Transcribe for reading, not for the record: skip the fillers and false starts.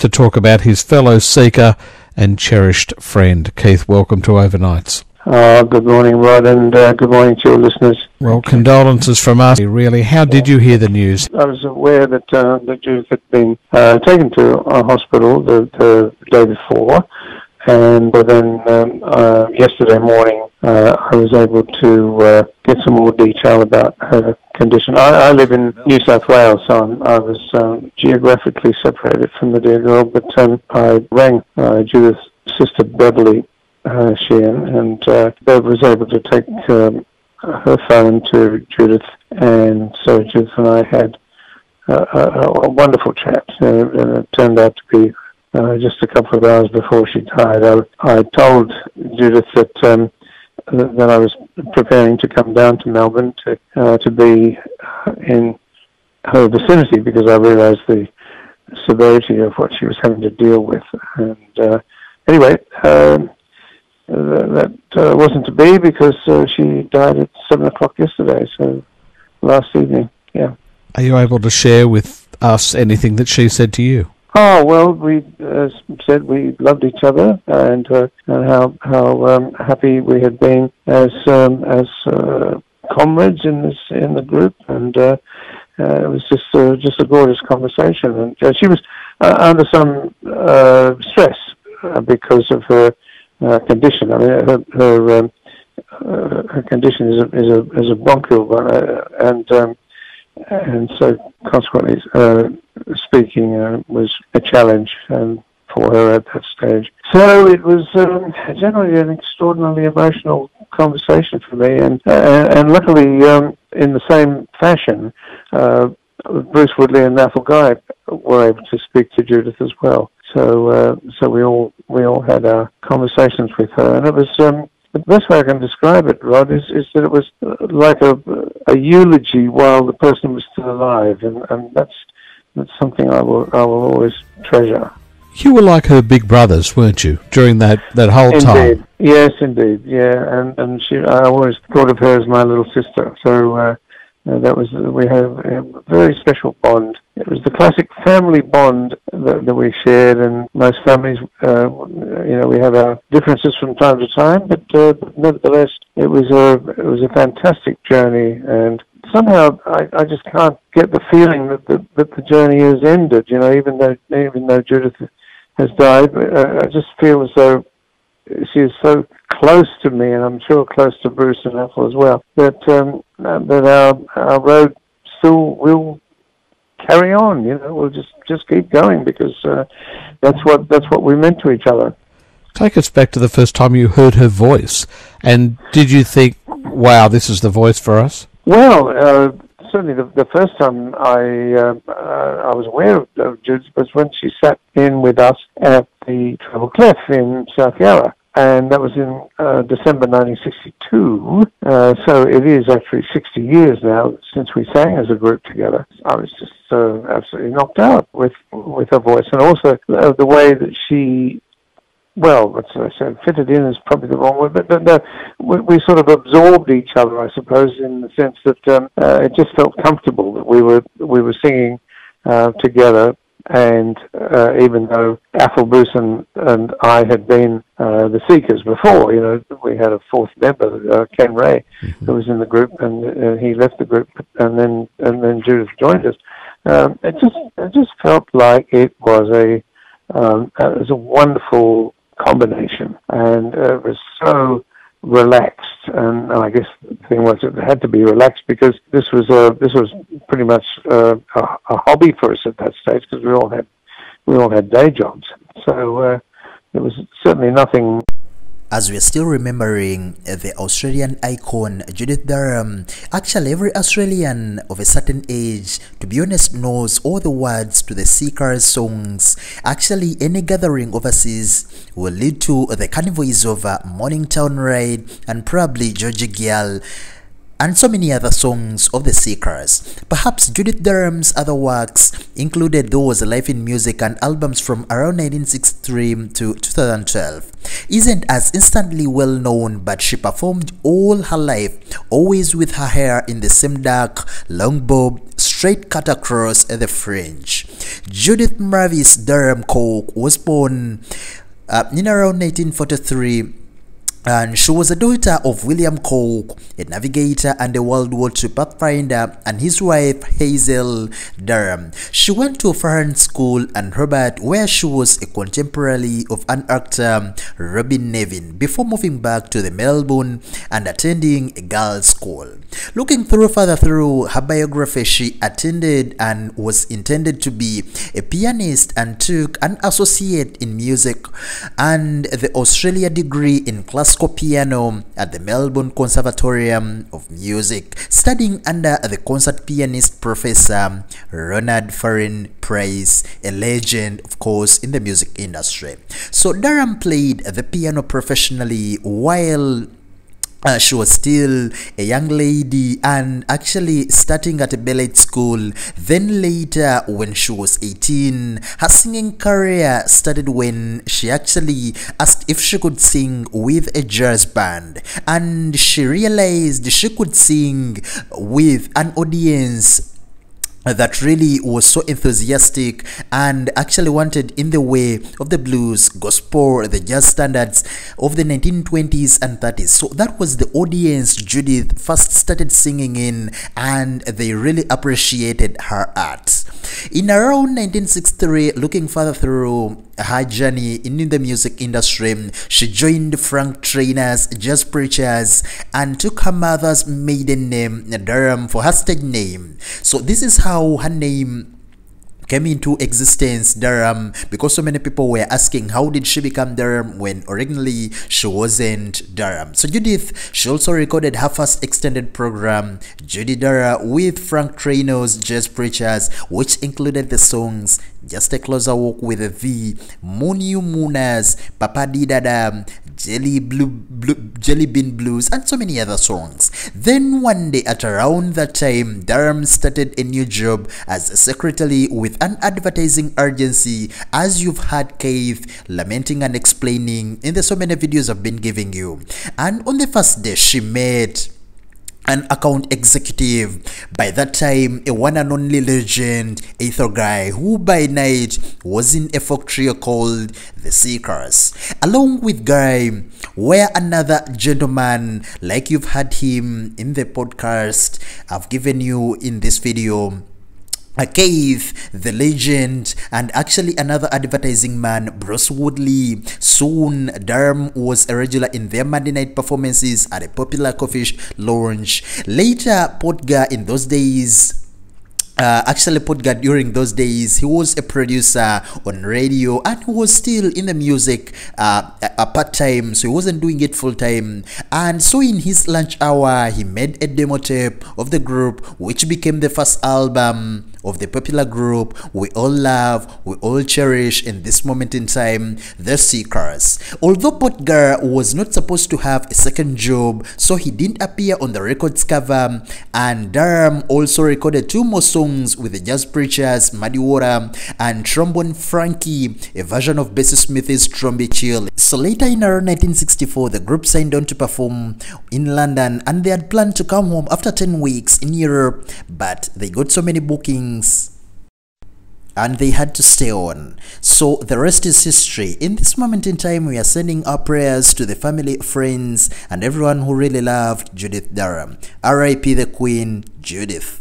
to talk about his fellow seeker and cherished friend. Keith, welcome to Overnights. Good morning, Rod, and good morning to your listeners. Well, condolences from us, really. How did you hear the news? I was aware that Judith had been taken to a hospital the day before, and then yesterday morning I was able to get some more detail about her condition. I live in New South Wales, so I was geographically separated from the dear girl, but I rang Judith's sister Beverly Sheehan, and Bev was able to take her phone to Judith, and so Judith and I had a wonderful chat, and it turned out to be just a couple of hours before she died. I told Judith that I was preparing to come down to Melbourne to be in her vicinity, because I realised the severity of what she was having to deal with. And anyway, that wasn't to be, because she died at 7 o'clock yesterday, so last evening, yeah. Are you able to share with us anything that she said to you? Oh, well, we said we loved each other, and how happy we had been as comrades in the group, and it was just a gorgeous conversation. And she was under some stress because of her condition. I mean, her condition is a bronchial one, and so consequently speaking was a challenge for her at that stage. So it was generally an extraordinarily emotional conversation for me, and luckily in the same fashion, Bruce Woodley and Nathal Guy were able to speak to Judith as well. So we all had our conversations with her, and it was the best way I can describe it, Rod, is that it was like a eulogy while the person was still alive, and that's something I will always treasure. You were like her big brothers, weren't you, during that whole time? Yes, indeed, yeah, and I always thought of her as my little sister. So we had a very special bond. It was the classic family bond that we shared, and most families, we have our differences from time to time, but nevertheless, it was a fantastic journey, and somehow I just can't get the feeling that the journey has ended. Even though Judith has died, I just feel as though she is so close to me, and I'm sure close to Bruce and Ethel as well, that our road still will carry on. We'll just keep going, because that's what we meant to each other. Take us back to the first time you heard her voice, and did you think, "Wow, this is the voice for us"? Well, certainly the first time I was aware of Judith was when she sat in with us at the Treble Clef in South Yarra, and that was in December 1962. So it is actually 60 years now since we sang as a group together. I was just absolutely knocked out with her voice, and also the way that she, well, let's say fitted in is probably the wrong word, but we sort of absorbed each other, I suppose, in the sense that it just felt comfortable that we were singing together. And even though Athel, Bruce and I had been the Seekers before, we had a fourth member, Ken Ray, who was in the group, and he left the group, and then Judith joined us. It just felt like it was a wonderful combination, and it was so relaxed, and I guess the thing was it had to be relaxed because this was pretty much a hobby for us at that stage, because we all had day jobs, so it was certainly nothing. As we're still remembering the Australian icon Judith Durham, actually every Australian of a certain age, to be honest, knows all the words to the Seekers songs. Actually, any gathering overseas will lead to the convoys of Morningtown Ride and probably Georgy and so many other songs of the Seekers. Perhaps Judith Durham's other works included those Life in Music and albums from around 1963 to 2012. Isn't as instantly well known, but she performed all her life, always with her hair in the same dark, long bob, straight cut across the fringe. Judith Mavis Durham Coke was born in around 1943, and she was a daughter of William Coke, a navigator and a World War II pathfinder, and his wife Hazel Durham. She went to Farran School and Robert, where she was a contemporary of an actor, Robin Nevin, before moving back to the Melbourne and attending a girls' school. Looking further through her biography, she attended and was intended to be a pianist and took an associate in music and the Australia degree in classical piano at the Melbourne Conservatorium of Music, studying under the concert pianist Professor Ronald Farren Price, a legend, of course, in the music industry. So Durham played the piano professionally while she was still a young lady, and actually starting at a ballet school. Then later, when she was 18, her singing career started when she actually asked if she could sing with a jazz band, and she realized she could sing with an audience that really was so enthusiastic and actually wanted in the way of the blues, gospel, the jazz standards of the 1920s and 30s. So that was the audience Judith first started singing in, and they really appreciated her art. In around 1963, looking further through her journey in the music industry, she joined Frank Trainor's Jazz Preachers and took her mother's maiden name, Durham, for her stage name. So this is how her name came into existence, Durham, because so many people were asking how did she become Durham when originally she wasn't Durham. So Judith, she also recorded her first extended program, Judith Durham, with Frank Trainor's Jazz Preachers, which included the songs Just a Closer Walk with a V, Moon You Mooners, Papa Di Dada, Jelly Bean Blues, and so many other songs. Then one day at around that time, Durham started a new job as a secretary with an advertising agency, as you've heard Keith lamenting and explaining in the so many videos I've been giving you. And on the first day, she met an account executive, by that time a one and only legend, Ether Guy, who by night was in a folk trio called The Seekers. Along with Guy were another gentleman, like you've heard him in the podcast I've given you in this video, Keith, the legend, and actually another advertising man, Bruce Woodley. Soon, Durham was a regular in their Monday night performances at a popular coffee lounge. Later, Potger in those days, Potger during those days, he was a producer on radio and he was still in the music part-time, so he wasn't doing it full-time. And so in his lunch hour, he made a demo tape of the group, which became the first album of the popular group we all love, we all cherish in this moment in time, The Seekers. Although Potger was not supposed to have a second job, so he didn't appear on the record's cover, and Durham also recorded 2 more songs with the Jazz Preachers, Muddy Water, and Trombone Frankie, a version of Bessie Smith's Trombone Chill. So later in around 1964, the group signed on to perform in London, and they had planned to come home after 10 weeks in Europe, but they got so many bookings and they had to stay on. So the rest is history. In this moment in time, we are sending our prayers to the family, friends, and everyone who really loved Judith Durham. R.I.P. the Queen, Judith.